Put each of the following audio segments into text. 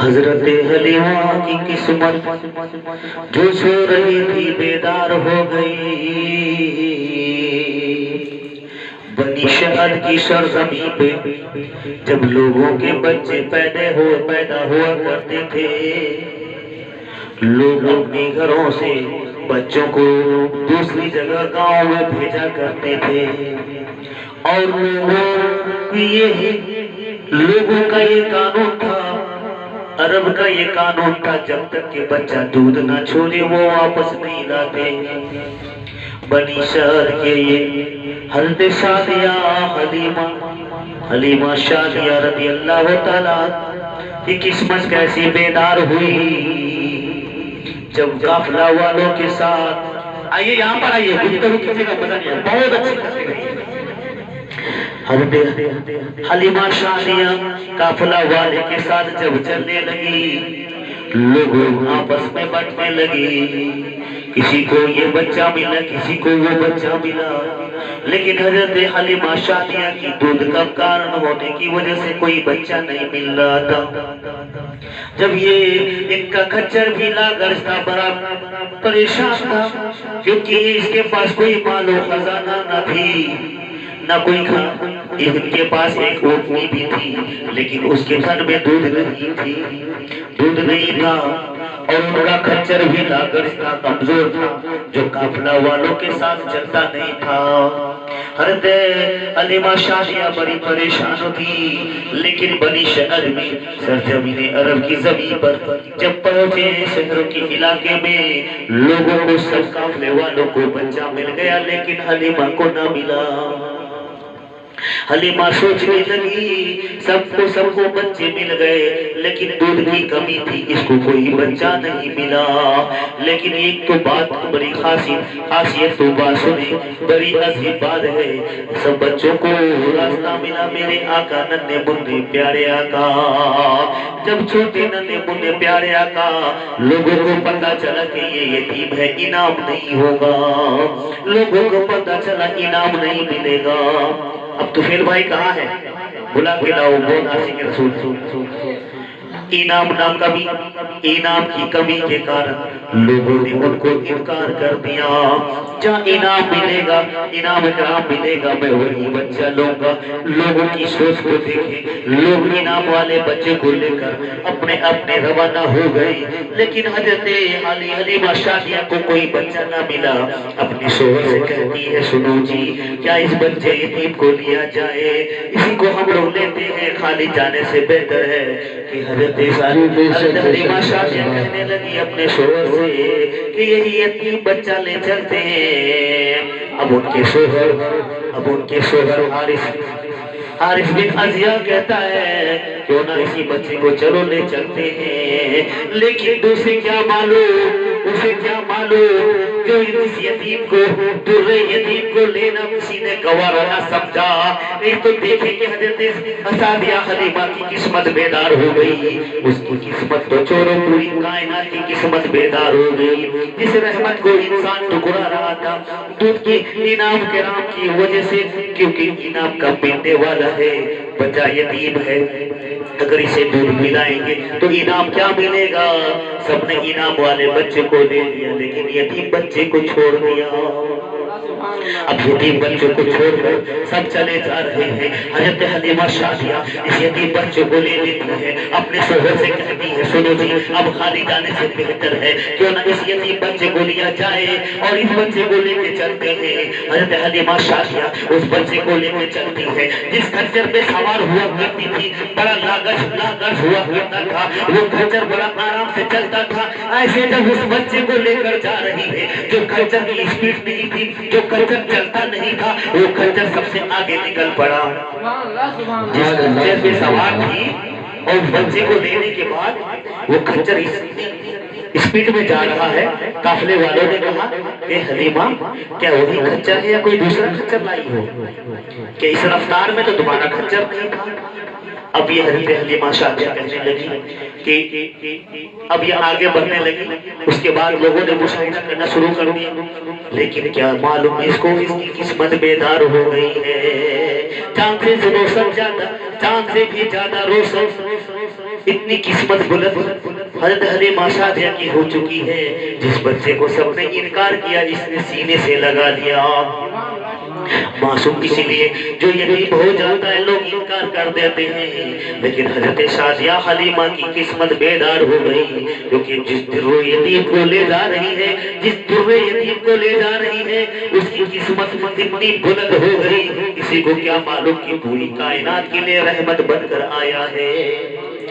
حضرت حلیمہ کی قسمت جو سو رہی تھی بیدار ہو گئی۔ بنی شہد کی سرزمین پہ جب لوگوں کے بچے پیدا ہوا کرتے تھے، لوگ اپنے گھروں سے بچوں کو دوسری جگہ گاؤں میں بھیجا کرتے تھے، اور لوگوں کا یہ قانون تھا، عرب کا یہ قانون تھا، جب تک کہ بچہ دودھ نہ چھوڑے وہ واپس نہیں لاتے۔ بنی شہر کے یہ حضرت شادیہ حلیمہ شادیہ رضی اللہ تعالیٰ کی قسمت کیسی بیدار ہوئی جب قافلہ والوں کے ساتھ آئیے یہاں پر آئیے، گفتگو کسی کا مزہ نہیں ہے، بہت اچھی۔ حضرت حلیمہ شادیہ قافلہ والے کے ساتھ جب چلنے لگی، لوگ آپس میں بانٹنے لگی، کسی کو یہ بچہ ملا، کسی کو وہ بچہ ملا، لیکن حضرت حلیمہ شادیہ کی دودھ کا کارن ہونے کی وجہ سے کوئی بچہ نہیں مل رہا تھا۔ جب یہ ان کا کچر بھی لاغرستہ بڑا پریشان تھا، کیونکہ اس کے پاس کوئی مال و خزانہ نہ تھی، نہ کوئی ان کے پاس ایک اونٹنی بھی تھی، لیکن اس کے گھر میں دودھ نہیں تھا، اور ان کا کچر بھی لاغرستہ کمزور تھا جو قافلہ والوں کے ساتھ چلتا نہیں تھا۔ حضرت حلیمہ شادیہ بڑی پریشان تھی، لیکن بنی شہر میں سرزمین عرب کی زمین پر جب پہنچے شہروں کے علاقے میں، لوگوں کو سب قافلے والوں کو بچہ مل گیا، لیکن حلیمہ کو نہ ملا۔ حلیمہ سوچنے لگی سب کو بچے مل گئے، لیکن دودھ کی کمی تھی، اس کو کوئی بچہ نہیں ملا۔ لیکن ایک تو بات بڑی خاصیت تو بات سنی، بڑی عظیم بات ہے، سب بچوں کو راستہ ملا میرے آقا ننھے منھے پیارے آقا۔ جب چھوٹے ننھے منھے پیارے آقا، لوگوں کو پتہ چلا کہ یہ یتیم ہے، انعام نہیں ہوگا، لوگوں کو پتہ چلا انعام نہیں ملے گا۔ اب طفیل بھائی کہاں ہے؟ بلا کے لاؤ، بہت عاشق رسول۔ انعام کی کمی کے کارن لوگوں نے ان کو انکار کر دیا۔ جہاں انعام ملے گا، انعام اکرام ملے گا، میں وہی بچہ لوں گا۔ لوگوں کی سوچ کو دیکھیں، لوگ انعام والے بچے کو لے کر اپنے روانہ ہو گئے، لیکن حضرت حلیمہ شادیہ کو کوئی بچہ نہ ملا۔ اپنی شوہر سے کہتی ہے، سنو جی، کیا اس بچے یتیم کو لیا جائے؟ اسی کو ہم لوگ لیتے ہیں، خالی جانے سے بہتر ہے کہ حضرت حلیمہ شادیہ کہنے لگی اپنے شوہر سے کہ یہی یتیم بچہ لے چلتے ہیں۔ اب ان کے شوہر حارث بن عزیہ کہتا ہے کیوں نہ اسی بچے کو چلو لے چلتے ہیں، لیکن اسے کیا معلوم جو اس یتیم کو در یتیم کو لینا کسی نے گوارا نہ سمجھا۔ نہیں تو دیکھیں کہ حضرت شادیہ حلیمہ کی قسمت بیدار ہو گئی، اس کی قسمت تو چھوڑو، پوری کائنات کی قسمت بیدار ہو گئی۔ جس رحمت کو انسان ٹکرا رہا تھا دودھ کی انعام کرام کی وجہ سے، کیونکہ انعام کا ملنے والا ہے، بچہ یتیم ہے، اگر اسے دودھ ملائیں گے تو انعام کیا ملے گا؟ سب نے انعام والے بچے کو دے دیا، لیکن یتیم بچے کو چھوڑ دیا۔ اب یتیم بچوں کو چھوڑ کر سب چلے جا رہے ہیں۔ حضرت حلیمہ شادیہ اس یتیم بچوں کو لے لیتی ہے، اپنے شوہر سے کہتی ہے، سنو جی، اب خالی جانے سے بہتر ہے کیوں نہ اس یتیم بچے کو لیا جائے، اور اس بچے کو لے کے چلتے ہیں۔ حضرت حلیمہ شادیہ اس بچے کو لے کے چلتی ہے، جس خچر پہ سوار ہوا کرتی تھی بڑا لاغر ہوا کرتا تھا، وہ خچر بڑا آرام سے چلتا تھا۔ ایسے جب اس بچے کو لے کر جا رہی ہے، جو خچر کی اسپیڈ نہیں تھی، جو خچر چلتا نہیں تھا، وہ خچر سب سے آگے نکل پڑا۔ جس خچر پہ سوار تھی اور بچے کو لینے کے بعد وہ خچر اسپیڈ میں جا رہا ہے، قافلے والوں نے کہا کہ حلیمہ کیا وہی خچر ہے یا کوئی دوسرا خچر لائی ہو، کہ اس رفتار میں تو تمہارا خچر نہیں تھا۔ اب یہ حضرت حلیمہ شادیہ کہنے لگی کہ اب یہ آگے بڑھنے لگی، اس کے بعد لوگوں نے مشاہدہ کرنا شروع کر دیا، لیکن کیا معلوم اس کو اس کی قسمت بیدار ہو گئی ہے۔ چاند سے بھی زیادہ روشن اتنی قسمت بلند حضرت حلیمہ سعدیہ کی ہو چکی ہے، جس بچے کو سب نے انکار کیا اس نے سینے سے لگا دیا۔ معصوم اسی لیے جو یتیم ہو جاتا ہے لوگ انکار کر دیتے ہیں، لیکن حضرت سعدیہ حلیمہ کی قسمت بیدار ہو گئی، کیونکہ جس در یتیم کو لے جا رہی ہے، جس در یتیم کو لے جا رہی ہے، اس کی قسمت اتنی بلند ہو گئی، کسی کو کیا معلوم کہ پوری کائنات کے لیے رحمت بن کر آیا ہے۔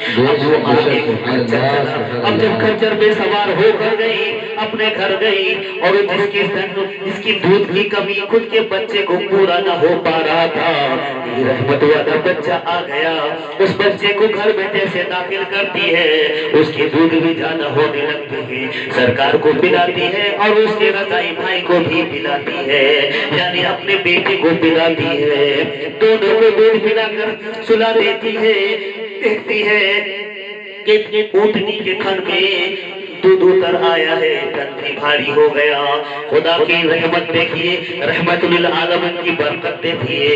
اب وہ آگے خنجر چلا، اب جب خنجر پہ سوار ہو کر گئی، اپنے گھر گئی، اور جس کی دودھ کی کمی خود کے بچے کو پورا نہ ہو پا رہا تھا، یہ رحمت والا بچہ آ گیا، اس بچے کو گھر میں جیسے داخل کرتی ہے، اس کی دودھ بھی زیادہ ہونے لگتی ہے، سرکار کو پلاتی ہے اور اس کے رضائی بھائی کو بھی پلاتی ہے، یعنی اپنے بیٹے کو پلاتی ہے، دونوں کو دودھ پلا کر سلا دیتی ہے۔ دیکھتی ہے کہ اونٹنی کے تھن میں دودھ اتر آیا ہے، تن بھی بھاری ہو گیا۔ خدا کی رحمت دیکھیے، رحمت للعالمین کی برکت دیکھیے،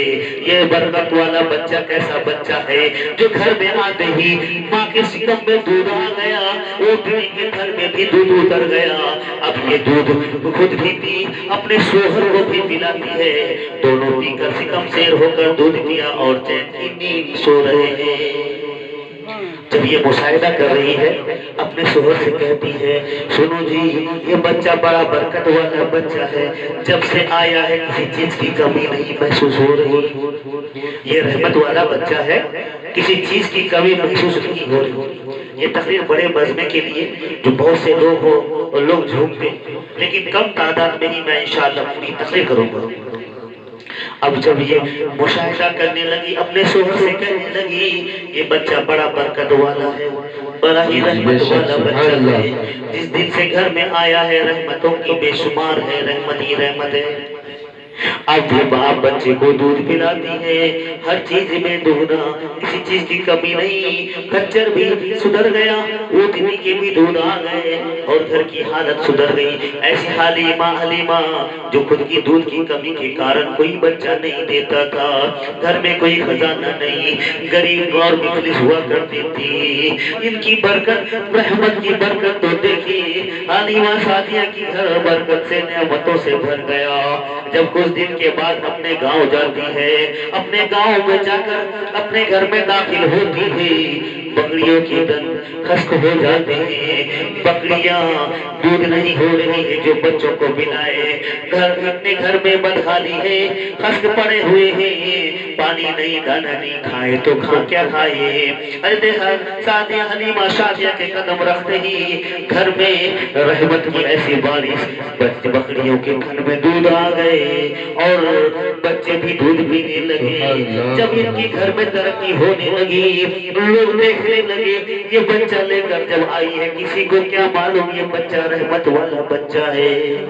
یہ برکت والا بچہ کیسا بچہ ہے جو گھر میں آتے ہی ماں کے شکم میں دودھ آ گیا، اونٹنی کے تھن میں بھی دودھ اتر گیا۔ اب یہ دودھ خود بھی پی، اپنے شوہر کو بھی پلاتی ہے، دونوں پی کر شکم سیر ہو کر دودھ پیا اور چین کی نیند سو رہے ہیں۔ جب یہ مشاہدہ کر رہی ہے اپنے شوہر سے کہتی ہے، سنو جی یہ بچہ بڑا برکت والا بچہ ہے، جب سے آیا ہے کسی چیز کی کمی نہیں محسوس ہو رہی، یہ رحمت والا بچہ ہے، کسی چیز کی کمی محسوس نہیں ہو رہی۔ یہ تقریر بڑے مجمع کے لیے جو بہت سے لوگ ہو اور لوگ جھومتے، لیکن کم تعداد میں ہی میں انشاءاللہ پوری تقریر کروں گا۔ اب جب یہ مشاہدہ کرنے لگی اپنے شوہر سے کہنے لگی، یہ بچہ بڑا برکت والا ہے، بڑا ہی رحمت والا بچہ ہے، جس دن سے گھر میں آیا ہے رحمتوں کی بے شمار ہے، رحمت ہی رحمت ہے۔ اب یہ باپ بچے کو دودھ پلاتی ہے، ہر چیز میں دودھا، کسی چیز کی کمی نہیں، خنجر بھی سدھر گیا، اونٹنی کے بھی دودھ آ گئے اور گھر کی حالت سدھر گئی۔ ایسی حلیمہ جو خود کی دودھ کی کمی کے کارن کوئی بچہ نہیں دیتا تھا، گھر میں کوئی خزانہ نہیں، غریب اور مفلس ہوا کرتی تھی، ان کی برکت رحمت کی برکت تو دیکھی، حلیمہ سعدیہ کی گھر برکت سے نعمتوں سے بھر گیا۔ جب کچھ دن کے بعد اپنے گاؤں جاتی ہے، اپنے گاؤں میں جا کر اپنے گھر میں داخل ہوتی ہے، بکریوں کی دن خشک ہو جاتے ہیں، بکریاں دودھ نہیں ہو رہی ہے جو بچوں کو پلائے، اپنے گھر میں بدحالی ہے، خشک پڑے ہوئے ہیں، پانی نہیں دانا نہیں کھائے تو کیا کھائے۔ حضرت سعدیہ حلیمہ سعدیہ کے قدم رکھتے ہی گھر میں رحمت کی ایسی بارش، بکریوں کے گھر میں دودھ آ گئے اور بچے بھی دودھ پینے لگے۔ جب ان کی گھر میں ترقی ہونے لگی، لوگ دیکھنے لگے یہ بچہ لے کر جب آئی ہے، کسی کو کیا معلوم یہ بچہ رحمت والا بچہ ہے،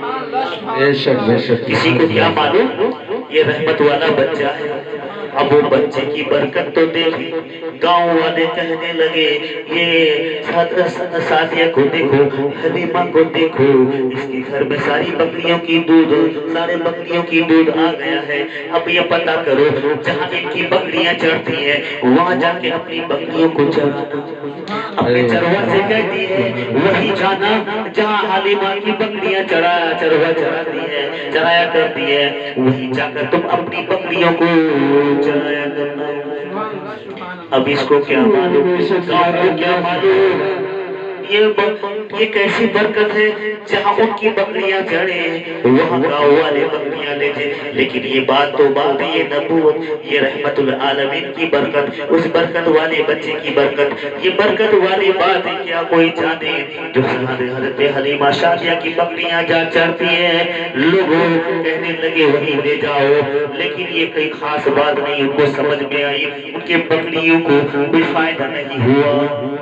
کسی کو کیا معلوم یہ رحمت والا بچہ ہے۔ اب وہ بچے کی برکت تو دیکھی، گاؤں والے کہنے لگے یہ سعدیہ کو دیکھو، حلیمہ کو دیکھو، اس کے گھر میں ساری بکریوں کی دودھ، سارے بکریوں کی دودھ آ گیا ہے، اب یہ پتہ کرو جہاں ان کی بکریاں چڑھتی ہیں وہاں جا کے اپنی بکریوں کو چرانا۔ اپنے چروا سے کہتی ہے وہی جانا جہاں حلیمہ کی بکریاں چروا چراتی ہے، چرایا کرتی ہے، وہی جا کر تم اپنی بکریوں کو چرایا کرنا۔ اب اس کو کیا معلوم، گاؤں کو کیا معلوم یہ کیسی برکت ہے، جہاں ان کی بکریاں چڑھیں وہاں گاؤں والے بکریاں لے جائیں۔ لیکن یہ بات تو بات ہے، یہ نبوت، یہ رحمت العالمین کی برکت، اس برکت والے بچے کی برکت، یہ برکت والی بات ہے کیا کوئی جانے جو حضرت حلیمہ سعدیہ کی بکریاں جا چڑھتی ہیں، لوگ کہنے لگے وہیں لے جاؤ، لیکن یہ کوئی خاص بات نہیں ان کو سمجھ میں آئی، ان کے بکریوں کو کوئی فائدہ نہیں ہوا۔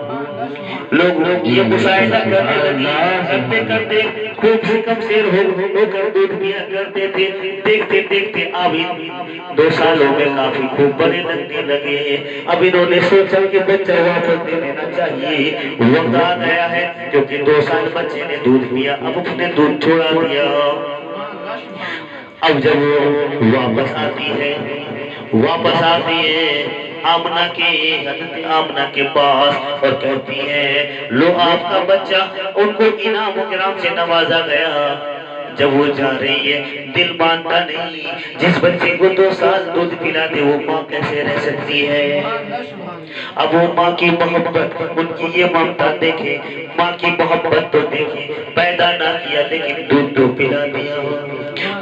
لوگ یہ مشاہدہ کرنے لگے، کرتے کرتے خوب شکم سیر ہو کر دودھ پیا کرتے تھے، دیکھتے دیکھتے اب 2 سالوں میں کافی خوب بڑے لگنے لگے۔ اب انہوں نے سوچا کہ بچہ واپس دے دینا چاہیے، وقت آ گیا ہے کیونکہ 2 سال بچے نے دودھ پیا، اب اس نے دودھ چھوڑا دیا۔ اب جب وہ واپس آتی ہے آمنہ کے پاس اور کہتی ہے لو آپ کا بچہ، ان کو انعام و کرام سے نوازا گیا۔ جب وہ جا رہی ہے دل مانتا نہیں، جس بچے کو 2 سال دودھ پلاتے وہ ماں کیسے رہ سکتی ہے؟ اب وہ ماں کی محبت، ان کی یہ ممتا دیکھے، ماں کی محبت تو دیکھے، پیدا نہ کیا لیکن دودھ تو پلا دیا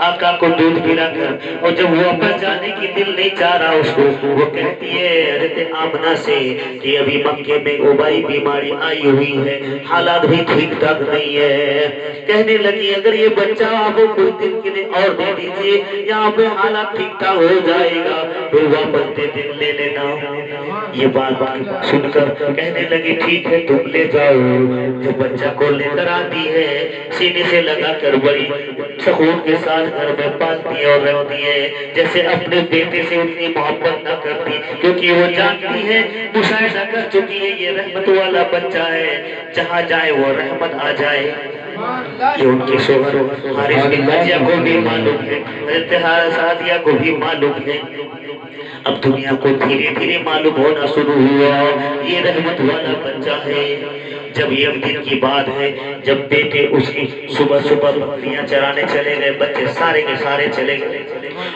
آقا کو دودھ پلا کر۔ اور جب وہ واپس جانے کی دل نہیں چاہ رہا اس کو، وہ کہتی ہے حضرت آمنہ سے کہ ابھی مکے میں وبائی بیماری آئی ہوئی ہے، حالات بھی ٹھیک ٹھاک نہیں ہے۔ کہنے لگی اگر یہ بچہ آپ کو کچھ دن کے لیے اور دے دیجئے، یہاں پہ حالات ٹھیک ٹھاک ہو جائے گا، پھر واپس دے دن لے لینا۔ یہ بات سن کر کہنے لگی ٹھیک ہے تم لے جاؤ۔ جو بچہ کو لے کر آتی ہے سینے سے لگا کر بڑی سکون کے ساتھ گھر میں پالتی ہے اور رکھتی ہے، جیسے اپنے بیٹے سے اتنی محبت نہ کرتی، کیونکہ وہ جانتی ہے، مشاہدہ کر چکی ہے یہ رحمت والا بچہ ہے، جہاں جائے وہ رحمت آ جائے۔ یہ ان کے شوہر حارث بن ربیعہ کو بھی معلوم ہے، حضرت سعدیہ کو بھی معلوم ہے۔ اب دنیا کو دھیرے دھیرے معلوم ہونا شروع ہوا یہ رحمت والا بچہ ہے۔ جب یہ دن کی بات ہے جب بیٹے اس کی صبح صبح بکریاں چرانے چلے گئے، بچے سارے کے سارے چلے گئے،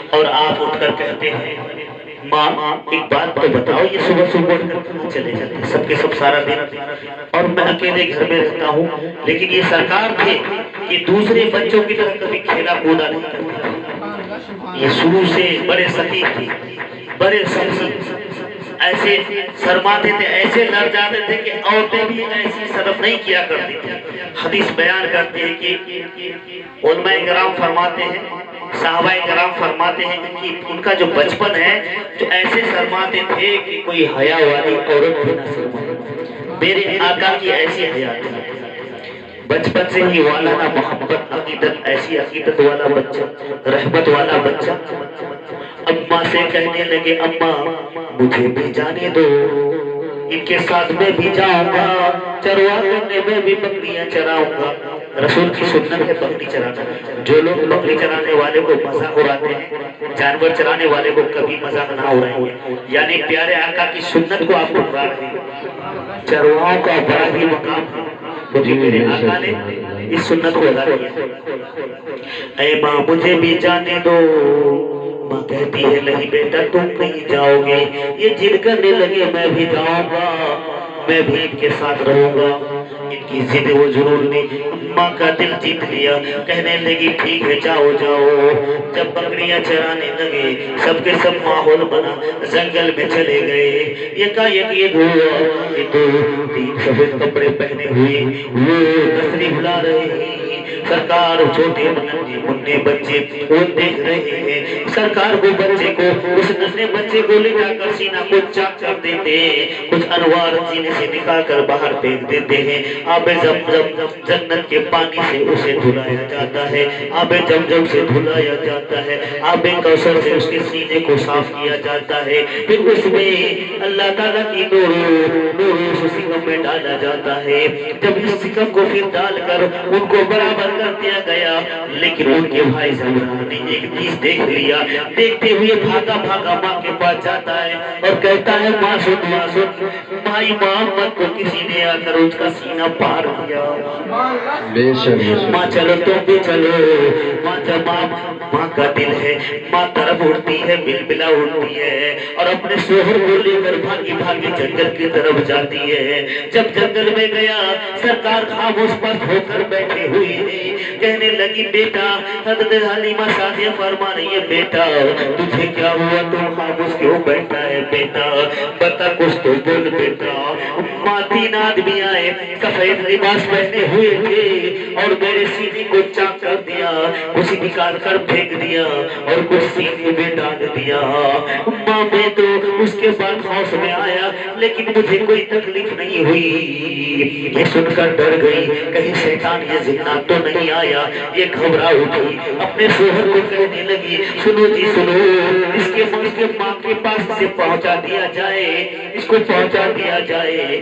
اور آپ اٹھ کر کہتے ہیں ماں ایک بات تو بتاؤ، یہ صبح صبح اٹھ کر کہاں چلے جاتے سب کے سب سارا دن، اور میں اکیلے گھر میں رہتا ہوں؟ لیکن یہ سرکار تھے کہ دوسرے بچوں کی طرح کبھی کھیلا کودا نہیں کرتا، یہ شروع سے بڑے سخی تھے، بڑے سخی، ایسے شرماتے تھے، ایسے لڑ جاتے تھے کہ عورتیں بھی ایسی شرم نہیں کیا کرتی تھی۔ حدیث بیان کرتے ہیں کہ علماء کرام فرماتے ہیں، صحابہ کرام فرماتے ہیں کہ ان کا جو بچپن ہے جو ایسے شرماتے تھے کہ کوئی حیا والی عورت بھی نہ شرمائے۔ میرے آقا کی ایسی حیا تھی، بچپن سے ہی والانا محبت، عقیدت، ایسی عقیدت والا بچہ، رحمت والا بچہ۔ اماں سے کہنے لگے اماں مجھے بھی جانے دو، ان کے ساتھ میں بھی جاؤں گا، چروا کرنے میں بھی بکریاں چراؤں گا۔ رسول کی سنت ہے بکری چرانا۔ جو لوگ بکری چرانے والے کو مذاق اڑاتے ہیں، جانور چرانے والے کو کبھی مذاق نہ اڑائیں، یعنی پیارے آقا کی سنت کو آپ اڑا رہے ہیں۔ چرواؤں کا بڑا ہی مقام ہے، کیونکہ میرے آقا نے اس سنت کو ادا کیا۔ اے ماں مجھے بھی جانے دو۔ ماں کہتی ہے نہیں بیٹا تم نہیں جاؤ گے، یہ ضد کرنے لگے میں بھی جاؤں گا، میں بھی ان کے ساتھ رہوں گا۔ ان کی ضد و ضرور نے ماں کا دل جیت لیا، کہنے لگی ٹھیک ہے جاؤ جاؤ۔ جب بکریاں چرانے لگے سب کے سب ماحول بنا، جنگل میں چلے گئے۔ یہ ہوا کہ 2-3 سفید کپڑے پہنے ہوئے وہ نسلی بلا رہے ہیں۔ سرکار چھوٹے مننے بچے وہ دیکھ رہے ہیں، سرکار کو بچے کو اس نسلے بچے کو لے جا کر سینہ کو چاک کر دیتے ہیں، کچھ انوار سینے سے نکال کر باہر پھینک دیتے ہیں۔ آب زمزم جنت کے پانی سے اسے دھلایا جاتا ہے، آب زمزم سے دھلایا جاتا ہے، آب کوثر سے اس کے سینے کو صاف کیا جاتا ہے، پھر اس میں اللہ تعالیٰ کی نور اس سکم میں ڈالا جاتا ہے۔ جب اس سکم کو پھر ڈال کر ان کو برابر کر دیا گیا، لیکن ان کے بھائی زمرہ نے ایک چیز دیکھ لیا، دیکھتے ہوئے بھاگا بھاگا ماں کے پاس جاتا ہے اور کہتا ہے ماں سن بھائی محمد کو کسی نے آ کر اس کا سینہ پار کیا۔ ماں چلو تم بھی چلو۔ ماں جب ماں کا دل ہے، ماں طرف اڑتی ہے، بلبلا اڑتی ہے اور اپنے شوہر کو لے کر بھاگی بھاگی جنگل کی طرف جاتی ہے۔ جب جنگل میں گیا سرکار خاموش پست ہو کر بیٹھے ہوئے ہیں، کہنے لگی بیٹا، حضرت حلیمہ سعدیہ فرما رہی ہے بیٹا تجھے کیا ہوا، تم خاموش کیوں بیٹھا ہے بیٹا، بتا کچھ تو بول بیٹا۔ ماں 3 آدمی آئے سفید لباس پہنے ہوئے تھے اور میرے سینے کو چاک کر دیا، کچھ نکال کر پھینک دیا اور کچھ سینے میں ڈال دیا۔ ماں میں تو اس کے بعد ہوش میں آیا لیکن مجھے کوئی تکلیف نہیں ہوئی۔ یہ سن کر ڈر گئی کہیں شیطان یہ جنات تو نہیں آیا۔ یہ گھبرا اٹھی، اپنے شوہر کو کہنے لگی سنو جی سنو، اس کے ماں کے پاس سے پہنچا دیا جائے، اس کو پہنچا دیا جائے۔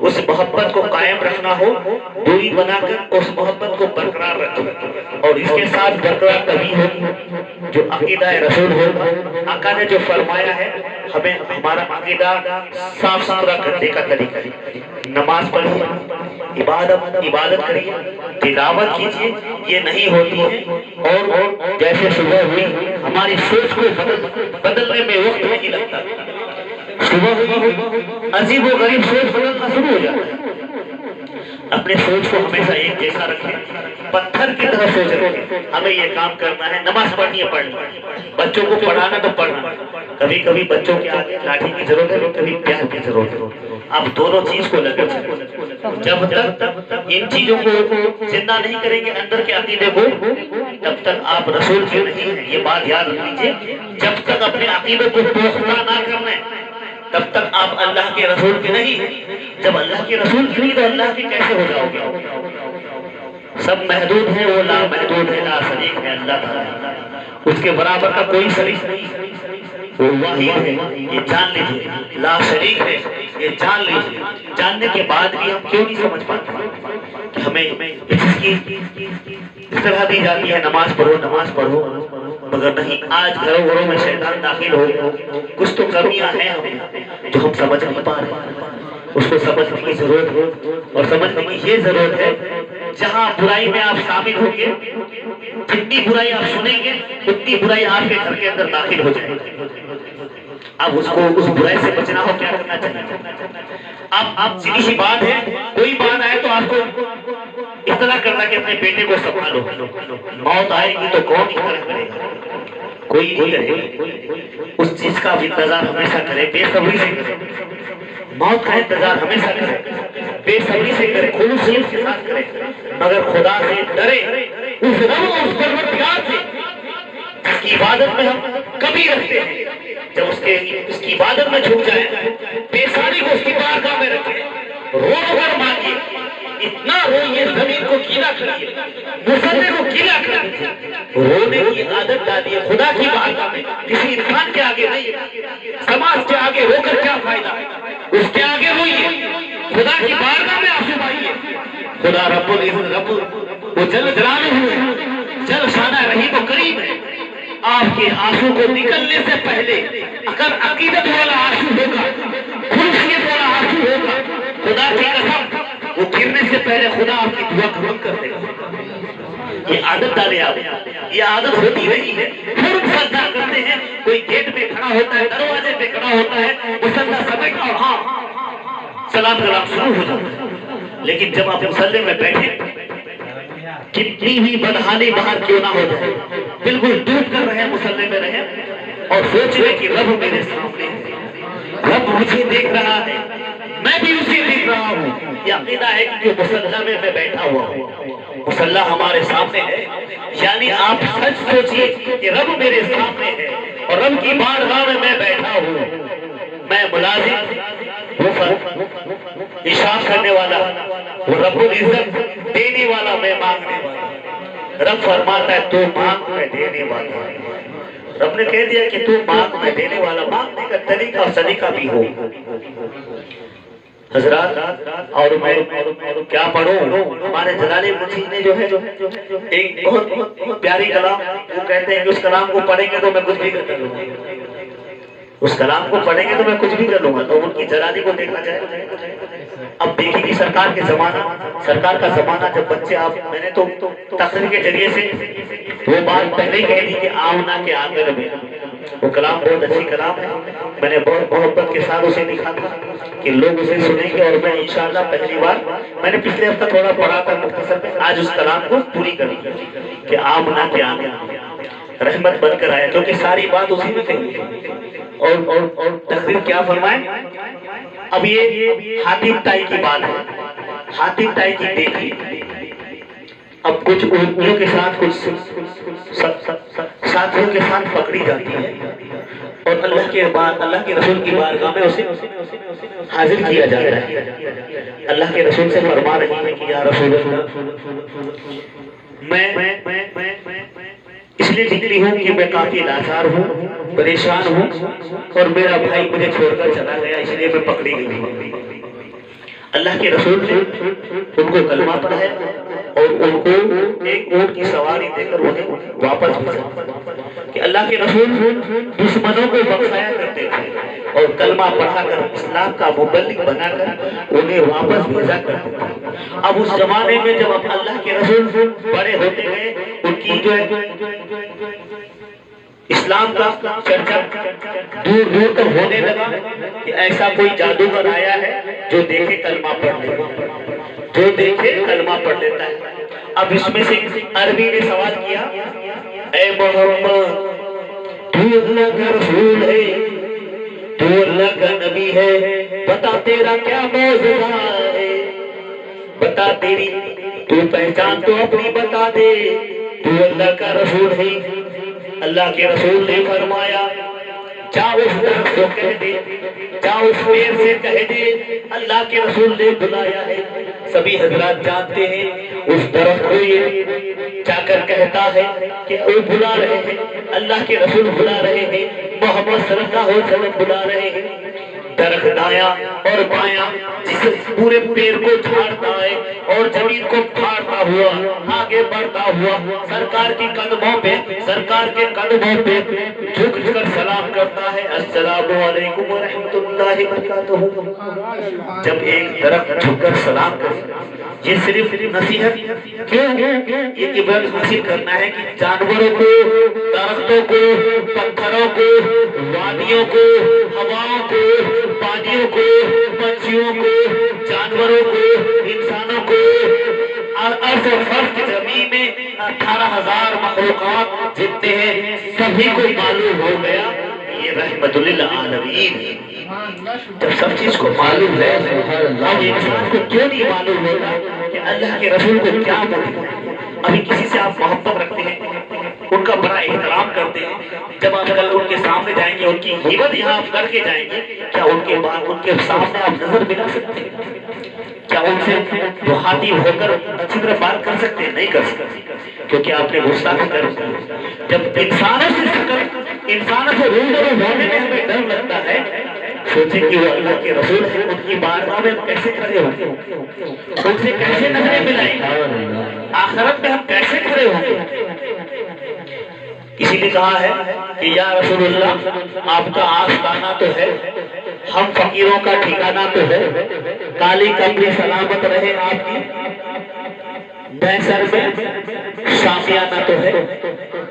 اس محبت کو قائم رکھنا ہو، دوری بنا کر اس محبت کو برقرار رکھو، اور اس کے ساتھ برقرار تبھی ہوگی جو عقیدہ رسول ہوگا۔ آقا نے جو فرمایا ہے ہمیں ہمارا عقیدہ صاف ستھرا کرنے کا طریقہ ہے، نماز پڑھیے، عبادت کریے، تلاوت کیجیے، یہ نہیں ہوتی ہے، اور جیسے صبح ہوئی ہماری سوچ کو بدلنے میں وقت نہیں لگتا، صبح ہوئی عجیب و غریب سوچ بدلنا شروع ہو جاتا ہے۔ اپنے سوچ کو ہمیشہ ایک جیسا رکھیں، پتھر کی طرح سوچ رکھیں، ہمیں یہ کام کرنا ہے، نماز پڑھنی ہے پڑھنی، بچوں کو پڑھانا تو پڑھنا، کبھی کبھی بچوں کے آگے لاٹھی کی ضرورت ہے، کبھی پیار کی ضرورت ہے، آپ دونوں چیز کو لگے جب تک ان چیزوں کو زندہ نہیں کریں گے اندر کے عقیدے کو، تب تک آپ رسول کے نہیں ہیں، یہ بات یاد رکھیے، جب تک اپنے عقیدے کو پختہ نہ کریں تب تک آپ اللہ کے رسول کے نہیں، جب اللہ کے رسول کی نہیں تو اللہ کے کیسے ہو جاؤ گے؟ سب محدود ہیں، وہ لا محدود ہے، لا شریک ہے اللہ تعالیٰ، اس کے برابر کا کوئی شریک نہیں، وہ واحد ہے، یہ جان لیجیے، لا شریک ہے، یہ جان لیجیے۔ جاننے کے بعد بھی ہم کیوں نہیں سمجھ پاتے کہ ہمیں اس طرح دی جاتی ہے نماز پڑھو، مگر نہیں، آج گھروں گھروں میں شیطان داخل ہو گیا، کچھ تو کمیاں ہیں ہمیں جو ہم سمجھ نہیں پا رہے ہیں، اس کو سمجھنے کی ضرورت ہے، اور سمجھنے کی یہ ضرورت ہے جہاں برائی میں آپ شامل ہوں گے، جتنی برائی آپ سنیں گے اتنی برائی آپ کے گھر کے اندر داخل ہو جائے گی۔ اب اس برائی سے بچنا ہو کیا کرنا چاہیے؟ آپ سیدھی سی بات ہے، کوئی بات آئے تو آپ کو اطلاع کرنا کہ اپنے بیٹے کو سنبھالو، موت آئے گی تو کون اطلاع کرے گا؟ کوئی نہیں کرے، اس چیز کا انتظار ہمیشہ کرے، بے صبری سے کرے، موت کا انتظار ہمیشہ کرے، بے صبری سے کرے، خلوص کے ساتھ کرے، مگر خدا سے ڈرے، اس رب اور اس پروردگار سے جس کی عبادت میں ہم کبھی رکھتے ہیں، جب اس کی عبادت میں جھک جائیں، پیشانی کو اس کی بارگاہ میں رکھیں، رو کر مانگیے، اتنا روئیے، زمین کو گیلا کریے، مصلے کو گیلا کریے، رونے کی عادت ڈالیے خدا کی بارگاہ میں، کسی انسان کے آگے نہیں، سماج کے آگے رو کر کیا فائدہ، اس کے آگے روئیے، خدا کی بارگاہ میں آنسو بہائیے، خدا رب العزت وہ جل جلالہ ہوئے، جل شانہ رحیم و کریم ہے، آپ کے آنسو کو نکلنے سے پہلے اگر عقیدت والا آنسو ہوگا، خلوصیت والا آنسو ہوگا، خدا کی قسم وہ گرنے سے پہلے خدا آپ کی دعا قبول کر دے گا۔ یہ عادت ڈالے آپ، یہ عادت ہوتی رہی ہے، فوراً سجدہ کرتے ہیں، کوئی گیٹ پہ کھڑا ہوتا ہے، دروازے پہ کھڑا ہوتا ہے، مصلی سمیٹ اور ہاں سلام کلام شروع ہو جاتا ہے، لیکن جب آپ مصلی میں بیٹھے کتنی بھی بدحالی باہر کیوں نہ ہو جائے، بالکل ڈوب کر رہے، مصلی میں رہے اور سوچ رہے کہ رب میرے سامنے ہے، رب مجھے دیکھ رہا ہے، میں بھی اسے دیکھ رہا ہوں، یہ عقیدہ ہے کہ مصلی میں بیٹھا ہوا ہوں، مصلی ہمارے سامنے ہے، یعنی آپ سچ سوچئے کہ رب میرے سامنے ہے اور رب کی بارگاہ میں بیٹھا ہوں، میں ملازم، وہ اشراف کرنے والا، وہ رب العزت دینے والا، میں مانگنے والا، رب فرماتا ہے تو مانگ میں دینے والا، رب نے کہہ دیا کہ تو مانگ میں دینے والا، مانگنے کا طریقہ اور سلیقہ بھی ہو۔ حضرات اور میں کیا پڑھوں، ہمارے جلال مسیح نے جو ہے ایک بہت پیاری کلام، وہ کہتے ہیں کہ اس کلام کو پڑھیں گے تو میں کچھ بھی کر لوں گا، اس کلام کو پڑھیں گے تو میں کچھ بھی کر لوں گا، تو ان کی جلالی کو دیکھنا چاہے۔ اب دیکھیں کہ سرکار کا زمانہ جب بچے آپ، میں نے تو تقریر کے ذریعے سے وہ بات پہلے ہی کہہ دی کہ آمنا کے آنگن میں، وہ کلام بہت اچھی کلام ہے، میں نے بہت محبت کے ساتھ اسے لکھا تھا کہ لوگ اسے سنیں گے، اور میں انشاءاللہ پہلی بار، میں نے پچھلے ہفتہ تھوڑا پڑھا تھا مختصر میں، آج اس کلام کو پوری کروں کہ آمنا کے آنگن میں رحمت بن کر آیا، کیونکہ ساری بات اسی میں کہی ہے۔ اور تقریر کیا فرمائیں، اب یہ حاتم طائی کی بات ہے، حاتم طائی کی بیٹی اب کچھ اونٹوں کے ساتھ، کچھ ساتھیوں کے ساتھ پکڑی جاتی ہے، اور اللہ کے رسول کی بارگاہ میں اسے حاضر کیا جاتا ہے، اللہ کے رسول سے فرما رہی ہے کہ یا رسول اللہ، میں اس لیے نکلی ہوں کہ میں کافی لاچار ہوں، پریشان ہوں، اور میرا بھائی مجھے چھوڑ کر چلا گیا، اس لیے میں پکڑی گئی ہوں۔ اللہ کے رسول نے ان کو کلمہ پڑھایا اور ان کو ایک اونٹ کی سواری دے کر انہیں واپس بھیجا کہ اللہ کے رسول دشمنوں کو بخشایا کرتے تھے اور کلمہ پڑھا کر اسلام کا مبلغ بنا کر انہیں واپس بھیجا کرتے تھے۔ اب اس زمانے میں جب اب اللہ کے رسول بڑے ہوتے گئے، ان کی جو ہے اسلام کا چرچا دور دور تک ہونے لگا کہ ایسا کوئی جادوگر آیا ہے جو دیکھے کلمہ پڑھ لیتا ہے، جو دیکھے کلمہ پڑھ لیتا ہے۔ اب اس میں سے عربی نے سوال کیا، اے محمد تو اللہ کا رسول ہے، تو اللہ کا نبی ہے، بتا تیرا کیا معجزہ ہے، بتا تیری تو پہچان تو اپنی بتا دے، تو اللہ کا رسول ہے۔ اللہ کے رسول نے فرمایا، جاؤ اس درخت کو کہہ دے، جاؤ اس پیڑ سے کہہ دے اللہ کے رسول نے بلایا ہے۔ سبھی حضرات جانتے ہیں اس درخت کو یہ جا کر کہتا ہے کہ وہ بلا رہے ہیں، اللہ کے رسول بلا رہے ہیں، محمد صلی اللہ علیہ وسلم بلا رہے ہیں۔ درخت دایا اور بایاں جس پورے پیڑ کو جھاڑتا ہے اور زمین کو پھاڑتا ہوا آگے بڑھتا ہوا سرکار کے قدموں پہ جھک کر سلام کرتا ہے، السلام علیکم ورحمۃ اللہ وبرکاتہ۔ جب ایک درخت جھک کر سلام کرے، یہ صرف نصیحت کیوں؟ یہ عبرت حاصل کرنا ہے کہ جانوروں کو، درختوں کو، پتھروں کو، وادیوں کو، ہواؤں کو، پانیوں کو، پنچھیوں کو، جانوروں کو، انسانوں کو، ارض اور فرش کی زمین میں 18,000 مخلوقات جتنے ہیں سبھی کو معلوم ہو گیا یہ رحمت للعالمین۔ جب سب چیز کو معلوم ہے اب انسان کو کیوں نہیں معلوم ہوتا کہ اللہ کے رسول کو کیا بولنا ہے؟ ابھی کسی سے آپ محبت رکھتے ہیں، ان کا بڑا احترام کرتے ہیں، جب آپ کل ان کے سامنے جائیں گے، ان کی غیبت یہاں آپ کر کے جائیں گے، کیا ان کے بعد ان کے سامنے آپ نظر ملا سکتے ہیں؟ کیا ان سے مخاطب ہو کر اچھی طرح بات کر سکتے ہیں؟ نہیں کر سکتے، کیونکہ آپ نے گستاخی کر دی۔ جب انسانوں سے روبرو ہونے میں ہمیں ڈر لگتا ہے، سوچیں کہ وہ اللہ کے رسول ہیں، ان کی بارگاہ میں ہم کیسے کھڑے ہوں گے، ان سے کیسے نظریں ملائیں گے، آخرت میں ہم کیسے کھڑے ہوں گے؟ اسی لیے کہا ہے کہ یا رسول اللہ آپ کا آستانہ تو ہے، ہم فقیروں کا ٹھکانہ تو ہے، کالی کمری سلامت رہے آپ کی، سر میں شافیانہ تو ہے۔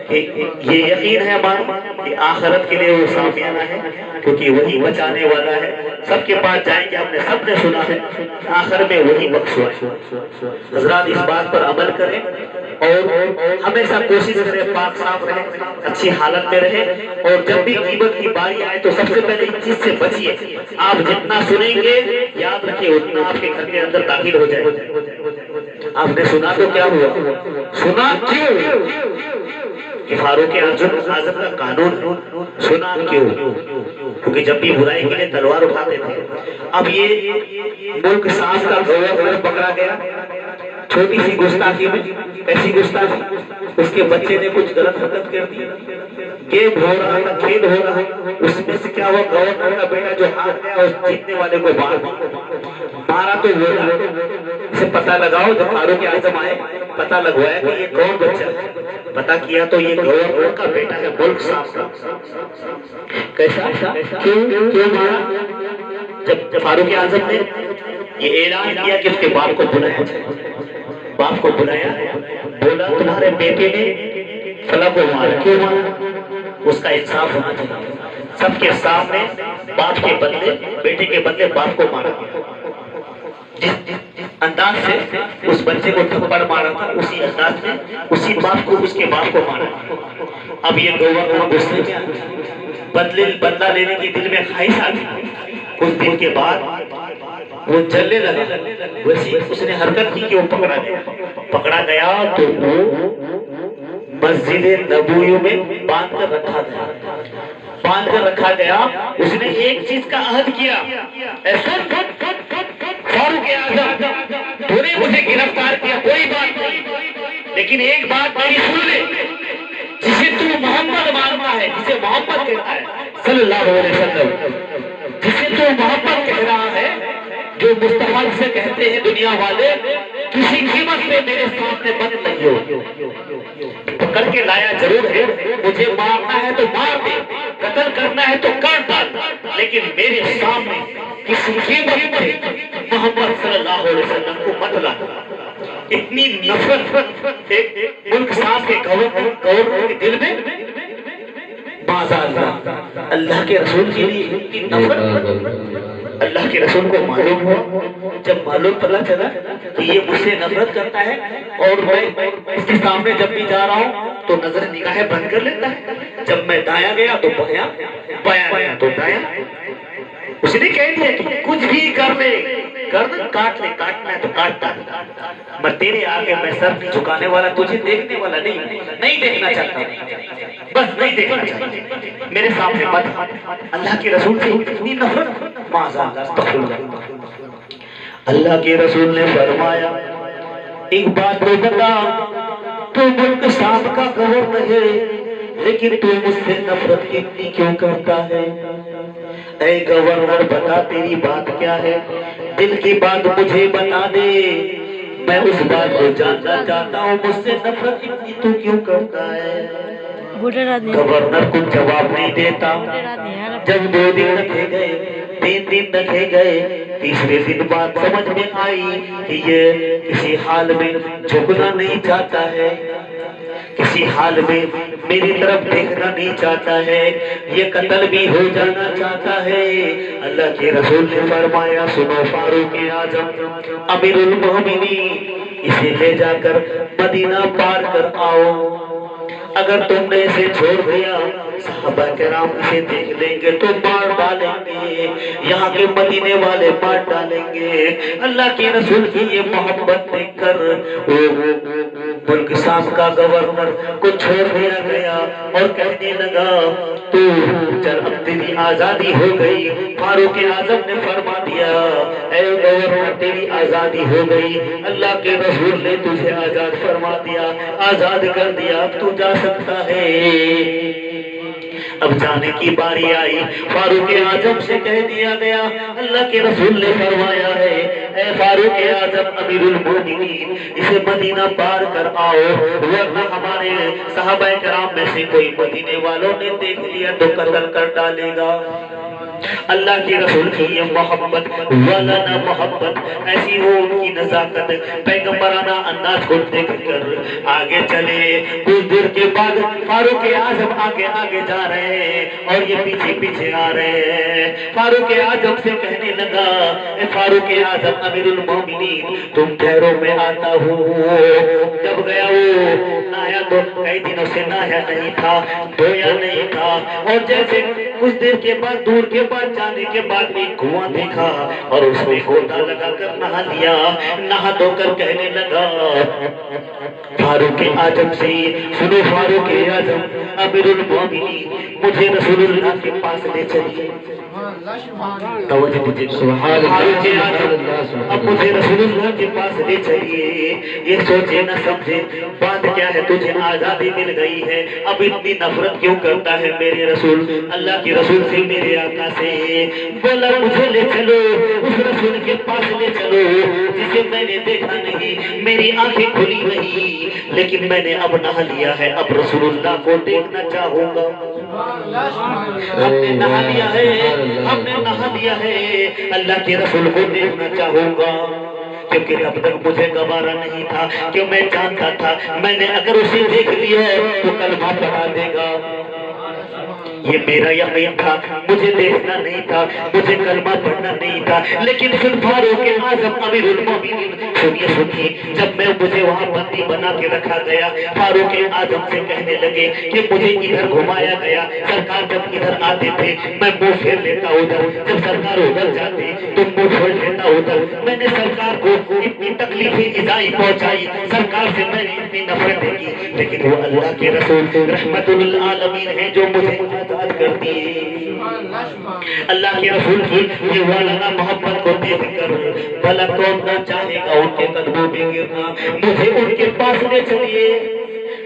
یہ یقین ہے ہمارا کہ آخرت کے لیے وہ شافیانہ ہے، کیونکہ وہی بچانے والا ہے۔ سب کے پاس جائیں گے، ہم نے سب نے سنا ہے آخر میں وہی بخشوا ہے۔ حضرات اس بات پر عمل کریں اور ہمیشہ کوشش کریں پاک صاف رہے، اچھی حالت میں رہے، اور جب بھی غیبت کی باری آئے تو سب سے پہلے اس چیز سے بچیے۔ آپ جتنا سنیں گے یاد رکھیں اتنا آپ کے گھر کے اندر داخل ہو جائے۔ آپ نے سنا تو کیا ہوا؟ سنا کیوں؟ کہ فاروق اعظم کا قانون سنا کیوں؟ کیونکہ جب بھی برائی کے لیے تلوار اٹھاتے تھے۔ اب یہ ملک سانس کا گوہر پکڑا گیا، چھوٹی سی گستاخی میں، ایسی گستاخی، اس کے بچے نے کچھ غلط حرکت کر دی، گیم ہو رہا تھا، کھیل ہو رہا، اس میں سے کیا ہوا، گورنر کا بیٹا جو ہار گیا اس جیتنے والے کو مارا تو بولا اسے پتہ لگاؤ۔ جب فاروق اعظم آئے پتہ لگوایا کہ یہ کون بچہ ہے، پتہ کیا تو یہ گورنر کا بیٹا ہے، ملک صاحب کا۔ کیسا؟ کیوں مارا؟ جب فاروق اعظم نے یہ اعلان کیا کہ اس کے باپ کو بلایا جائے، باپ کو بلایا، بولا تمہارے بیٹے نے فلاں کو مارا، کیوں مارا؟ اس کا انصاف ہونا چاہیے۔ سب کے سامنے باپ کے بدلے، بیٹے کے بدلے باپ کو مارا گیا۔ جس انداز سے اس بچے کو تھپڑ مارا تھا اسی انداز میں اسی باپ کو، اس کے باپ کو مارا گیا۔ اب یہ گورنر غصے میں بدلہ لینے کی دل میں خواہش آ گئی۔ کچھ دن کے بعد وہ جلنے لگا، ویسی اس نے حرکت کی کہ وہ پکڑا گیا تو وہ مسجد نبوی میں باندھ کر رکھا گیا۔ اس نے ایک چیز کا عہد کیا، فاروق اعظم تو نے مجھے گرفتار کیا کوئی بات نہیں، لیکن ایک بات میری سن لے، جسے تو محمد مانتا ہے، جسے محمد کہتا ہے صلی اللہ علیہ وسلم، جسے تو محمد کہہ رہا ہے، جو تو مصطفیٰ سے کہتے ہیں دنیا والے کسی قیمت پہ میرے سامنے مت لئیو، پکڑ کے لایا ضرور ہے، مجھے مارنا ہے تو مار دے، قتل کرنا ہے تو کاٹ ڈال، لیکن میرے سامنے کسی قیمت پہ محمد صلی اللہ علیہ وسلم کو مت لا۔ اتنی نفرت ایک ملک صاحب کے گورنر کے دل میں، اللہ کے رسول کے لیے اتنی نفرت۔ اللہ کے رسول کو معلوم ہوا، جب معلوم پتہ چلا کہ یہ مجھ سے نفرت کرتا ہے اور میں اس کے سامنے جب بھی جا رہا ہوں تو نظر نگاہیں بند کر لیتا ہے، جب میں دایاں گیا تو بایاں، بایاں گیا تو دایاں، اس نے کہہ دیا کہ کچھ بھی کر لے، کاٹ لے، کاٹنا ہے تو کاٹتا ہے، میں تیرے آگے میں سر نہیں جھکانے والا، تجھے دیکھنے والا نہیں دیکھنا چاہتا، بس نہیں دیکھنا چاہتا، میرے سامنے مت۔ اللہ کے رسول سے اتنی نفرت، معاذ استغفر اللہ۔ اللہ کے رسول نے فرمایا ایک بات تو بتا، تو ملک شام کا گورنر ہے لیکن تو مجھ سے نفرت اتنی کیوں کرتا ہے؟ اے گورنر بتا تیری بات کیا ہے، دل کی بات مجھے بتا دے، میں اس بات کو جاننا چاہتا ہوں، مجھ سے نفرت اتنی تو کیوں کرتا ہے؟ گورنر کچھ جواب نہیں دیتا۔ جب 2 دن رکھے گئے، 3 دن رکھے گئے، تیسرے دن بات سمجھ میں آئی کہ یہ کسی حال میں جھکنا نہیں چاہتا ہے، کسی حال میں میری طرف دیکھنا نہیں چاہتا ہے، یہ قتل بھی ہو جانا چاہتا ہے۔ اللہ کے رسول نے فرمایا سنو فاروق اعظم امیر المومنین، اسے لے جا کر مدینہ پار کر آؤ، اگر تم نے اسے چھوڑ دیا صحابہ کرام اسے دیکھ لیں گے تو مار ڈالیں گے، یہاں کے مدینے والے مار ڈالیں گے۔ اللہ کے رسول کی یہ محبت دیکھ کر ملک شام کا گورنر کو چھوڑ دیا گیا اور کہنے لگا تو چل اب تیری آزادی ہو گئی۔ فاروق اعظم نے فرما دیا اے گورنر تیری آزادی ہو گئی، اللہ کے رسول نے تجھے آزاد فرما دیا، آزاد کر دیا، اب تو جا سکتا ہے۔ اب جانے کی باری آئی، فاروق اعظم سے کہہ دیا گیا، اللہ کے رسول نے فرمایا ہے اے فاروق اعظم امیر المومنین اسے مدینہ پار کر آؤ، ورنہ ہمارے صحابہ کرام میں سے کوئی مدینے والوں نے دیکھ لیا تو قتل کر ڈالے گا۔ اللہ کے رسول کی یہ محبت والانا محبت، ایسی ہو ان کی نزاکت، پیغمبرانہ انداز کو دیکھ کر آگے چلے۔ کچھ دیر کے بعد فاروق اعظم آگے آگے جا رہے ہیں اور یہ پیچھے پیچھے آ رہے ہیں۔ فاروق اعظم سے کہنے لگا اے فاروق اعظم امیر المومنین تم ٹھہرو میں آتا ہوں۔ جب گیا وہ نہایا تو کئی دنوں سے نہایا نہیں تھا، دھویا نہیں تھا، اور جیسے کچھ دیر کے بعد دور کے بعد جانے کے بعد ایک کنواں دیکھا اور اس میں گوتا لگا کر نہا لیا، نہا دھو کر کہنے لگا فاروق اعظم سے سنو فاروق اعظم امیر المومنین مجھے رسول اللہ کے پاس لے چلیے۔ توجہ دیجیے سبحان اللہ، اب مجھے رسول اللہ کے پاس لے چلیے۔ یہ سوچے نہ سمجھے بات کیا ہے، تجھے آزادی مل گئی ہے، اب اتنی نفرت کیوں کرتا ہے میرے رسول؟ اللہ کے رسول سے میرے آقا سے بولا مجھے لے چلو، اس رسول کے پاس لے چلو جسے میں نے دیکھا نہیں، میری آنکھیں کھلی نہیں، لیکن میں نے اب نہا لیا ہے، اب رسول اللہ کو دیکھنا چاہوں گا۔ ہم نے نہا لیا ہے، ہم نے نہا لیا ہے، اللہ کے رسول کو دیکھنا چاہوں گا، کیونکہ تب تک مجھے گوارا نہیں تھا کہ میں جانتا تھا میں نے اگر اسے دیکھ لیا تو کلمہ پڑھا دے گا۔ یہ میرا یقین تھا، مجھے دیکھنا نہیں تھا، مجھے کلمہ پڑھنا نہیں تھا، لیکن پھر فاروق اعظم امیر المومنین سنیے جب میں مجھے وہاں بندی بنا کے رکھا گیا، فاروق اعظم سے کہنے لگے کہ مجھے ادھر گھمایا گیا، سرکار جب ادھر آتے تھے میں منہ پھیر لیتا ادھر، جب سرکار ادھر جاتے تو منہ پھیر لیتا ادھر، میں نے سرکار کو اتنی تکلیفیں ایذائی پہنچائی، سرکار سے میں نے اتنی نفرتیں کی، لیکن وہ اللہ کے رسول رحمت للعالمین ہیں جو مجھے آزاد کر دیے۔ اللہ کے رسول کی یہ والانا محبت کو دیکھ کر بھلا کون نہ چاہے گا ان کے قدموں میں گرنا؟ مجھے ان کے پاس لے چلیے۔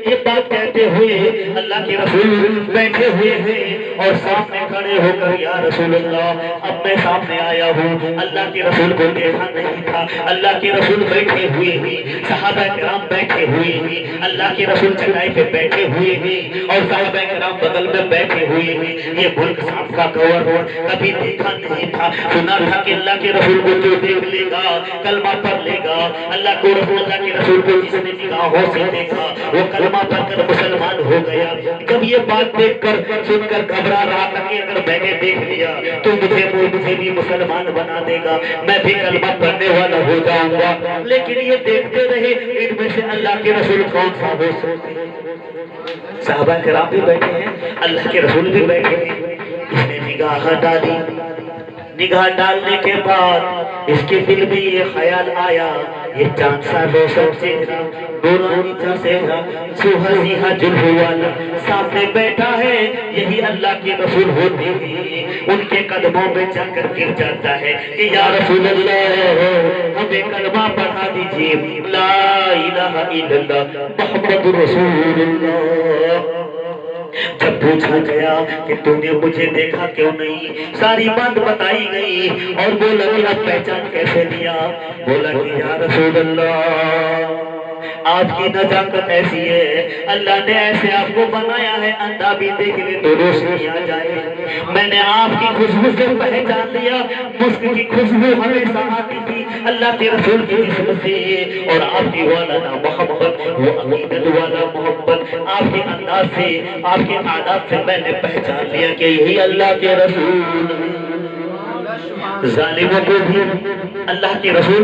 یہ بات کہتے ہوئے اللہ کے رسول بیٹھے ہوئے ہیں اور سامنے کھڑے ہو کر یا رسول اللہ اب میں سامنے آیا ہوں۔ اللہ کے رسول کو دیکھا نہیں تھا، اللہ کے رسول بیٹھے ہوئے ہیں، صحابہ کرام بیٹھے ہوئے ہیں، اللہ کے رسول چٹائی پہ بیٹھے ہوئے ہیں اور صحابہ کرام بغل میں بیٹھے ہوئے ہیں۔ یہ ملک صاحب کا گور ہو کبھی دیکھا نہیں تھا، سنا تھا کہ اللہ کے رسول کو جو دیکھ لے گا کلمہ پڑھ لے گا، اللہ کو رسول اللہ کے رسول کو جس نے نگاہوں سے دیکھا وہ کلمہ پڑھ کر مسلمان ہو گیا۔ جب یہ بات دیکھ کر سن کر گھبرا رہا تھا کہ اگر میں نے دیکھ لیا تو مجھے بھی مسلمان بنا دے گا، میں بھی کلمہ پڑھنے والا ہو جاؤں گا، لیکن یہ دیکھتے رہے ان میں سے اللہ کے رسول کون سا ہو سکتے۔ صحابہ کرام بھی بیٹھے ہیں، اللہ کے رسول بھی بیٹھے ہیں۔ اس نے نگاہ ڈالی، نگاہ ڈالنے کے بعد اس کے دل میں یہ خیال آیا یہ چاند سا روشن چہرہ نورانی سا چہرہ سوہا جلوہ والا سامنے بیٹھا ہے، یہی اللہ کے رسول ہوتے ہیں۔ ان کے قدموں میں جا کر گر جاتا ہے کہ یا رسول اللہ ہمیں کلمہ پڑھا دیجیے، لا الہ الا اللہ محمد رسول اللہ۔ جب پوچھا گیا کہ تم نے مجھے دیکھا کیوں نہیں، ساری بات بتائی گئی اور بولا کہ آپ پہچان کیسے لیا، بولا کہ یا رسول اللہ آپ کی نزاکت ایسی ہے، اللہ نے ایسے آپ کو بنایا ہے اندھا بھی دیکھ لے تو روشنی آ جائے۔ میں نے آپ کی خوشبو سے پہچان لیا، مسک کی خوشبو ہمیشہ آتی تھی اللہ کے رسول کی جسم سے، اور آپ کی والدہ محبت وہ عقیدت والا محبت آپ کے انداز سے آپ کے عادات سے میں نے پہچان لیا کہ یہی اللہ کے رسول۔ ظالموں کو بھی اللہ کے رسول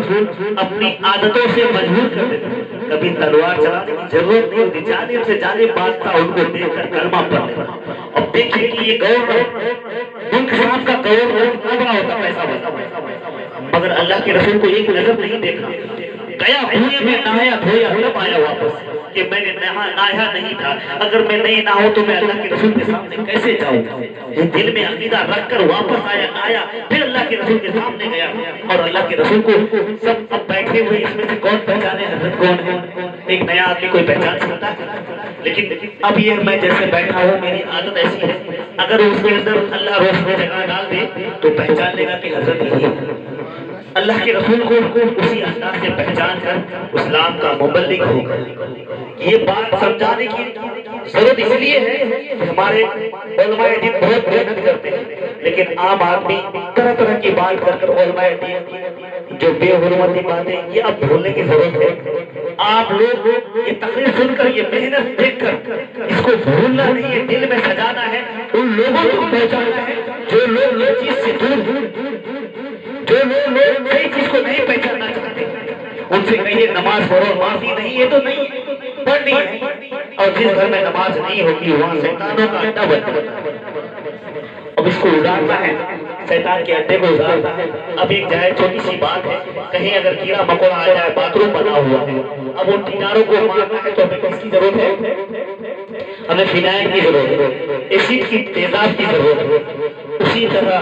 اپنی عادتوں سے مجبور کر دیتے، کبھی تلوار چلانے کی ضرورت نہیں ہوتی، جانب سے جانب بادشاہ ان کو دیکھ کر کلمہ پڑھ لیتا۔ اب دیکھیے کہ یہ گورنر ملک صاحب کا گورنر کتنا بڑا ہوتا پیسہ ہوتا، مگر اللہ کے رسول کو ایک نظر نہیں دیکھا، گیا کنویں میں نہایا دھویا تب آیا واپس کہ میں نے نہایا نہیں تھا، اگر میں نہیں نہاؤں تو میں اللہ کے رسول کے سامنے کیسے جاؤں۔ یہ دل میں عقیدہ رکھ کر واپس آیا، پھر اللہ کے رسول کے سامنے گیا اور اللہ کے رسول کو سب اب بیٹھے ہوئے اس میں سے کون پہچانے حضرت کون ہے، ایک نیا آدمی کوئی پہچان سکتا ہے، لیکن اب یہ میں جیسے بیٹھا ہوں میری عادت ایسی ہے، اگر اس کے اندر اللہ روشنی جگہ ڈال دے تو پہچان لے گا کہ حضرت یہی ہے۔ اللہ کے رسول کو اسی انداز سے پہچان کر اسلام کا مبلغ ہو گئے۔ یہ بات سمجھانے کی ضرورت اس لیے ہے کہ ہمارے علماء دین بہت محنت کرتے ہیں، لیکن عام آدمی طرح طرح کی بات کر کر علماء دین جو بے حرمتی باتیں یہ اب بھولنے کی ضرورت ہے۔ آپ لوگ یہ تقریر سن کر یہ محنت دیکھ کر اس کو بھولنا نہیں ہے، دل میں سجانا ہے، ان لوگوں کو پہچانا ہے جو لوگ یہ چیز سے دور، جو لوگ نئی چیز کو نہیں پہچاننا چاہتے، ان سے کہیے نماز پڑھو، معافی نہیں ہے تو نہیں پڑھنی ہے، اور جس گھر میں نماز نہیں ہوگی وہاں شیطانوں کا اڈا بنتا ہے۔ اب اس کو ازارنا ہے، شیطان کے اڈے کو ازارنا ہے۔ اب ایک جائے چھوٹی سی بات ہے، کہیں اگر کیڑا مکوڑا آ جائے، باتھ روم بنا ہوا ہے، اب ان کیڑوں کو مارنا ہے تو ہمیں کس کی ضرورت ہے؟ ہمیں فنائل کی ضرورت ہے، ایسڈ کی تیزاب کی ضرورت ہے۔ اسی طرح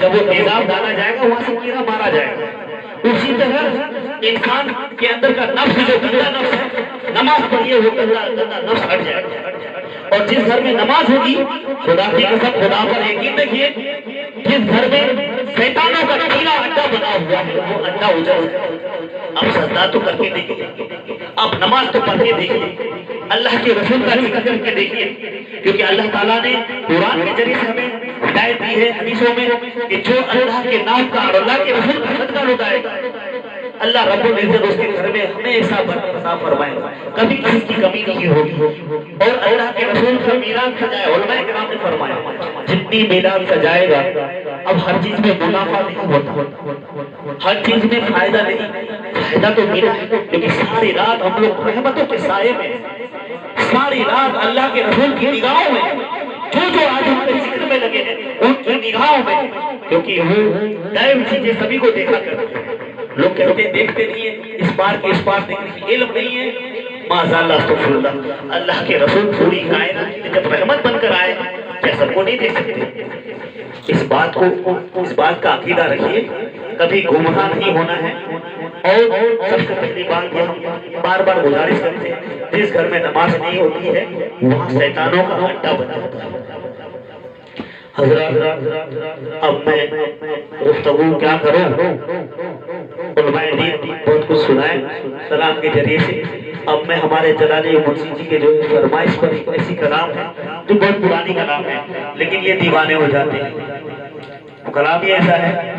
جب وہ تیزاب ڈالا جائے گا وہاں سے کیڑا مارا جائے گا۔ اسی طرح انسان کے اندر کا نفس جو گندا نفس ہے، نماز پڑھیے وہ گندا نفس ہٹ جائے گا۔ اور جس گھر میں نماز ہوگی، خدا کی قسم خدا پر یقین رکھیے، جس گھر میں شیطانوں کا کیڑا اڈا بنا ہوا ہے وہ اڈا اجڑ جائے گا۔ اب سجدہ تو کر کے دیکھیے، اب نماز تو پڑھ کے دیکھیے، اللہ کے رسول کا ذکر کر کے دیکھیے، کیونکہ اللہ تعالیٰ نے قرآن کے ذریعے سے ہمیں ہدایت دی ہے حدیثوں میں کہ جو اللہ کے نام کا اور اللہ کے رسول کا صدقہ لٹائے گا اللہ رب العزت اس کے گھر میں ہمیشہ برکت عطا فرمائے گا، کبھی کسی کی کمی نہیں ہوگی۔ اور اللہ کے رسول کا میلاد سجائے، علماء کرام نے فرمایا جتنی میلاد سجائے گا اب ہر چیز میں منافع نہیں ہوتا، ہر چیز میں فائدہ نہیں، فائدہ تو ملا ہے کیونکہ ساری رات ہم لوگ رحمتوں کے سائے میں، ساری رات اللہ کے رسول کی نگاہوں میں، جو آج ہمارے ذکر میں لگے ہیں ان کی نگاہوں میں، کیونکہ وہ غائب چیزیں سبھی کو دیکھا کرتے ہیں۔ لوگ کہتے ہیں دیکھتے نہیں ہیں، اس بار کے اس بار دیکھنے کی علم نہیں ہے، معاذ اللہ استغفر اللہ۔ اللہ کے رسول پوری کائنات میں جب رحمت بن کر آئے کیا سب کو نہیں دیکھ سکتے؟ اس بات کا عقیدہ رکھیے، کبھی گمراہ نہیں ہونا ہے۔ اور سب سے پہلی بات یہ ہم بار بار گزارش کرتے ہیں جس گھر میں نماز نہیں ہوتی ہے وہاں شیطانوں کا اڈا بن جاتا ہے۔ حضرات اب میں گفتگو کیا کروں، علماء دین بہت کچھ سنائے کلام کے ذریعے سے۔ اب میں ہمارے جلالی منشی جی کے جو فرمائش پر ایک ایسی کلام ہے جو بہت پرانی کلام ہے لیکن یہ دیوانے ہو جاتے ہیں۔ کلام یہ ایسا ہے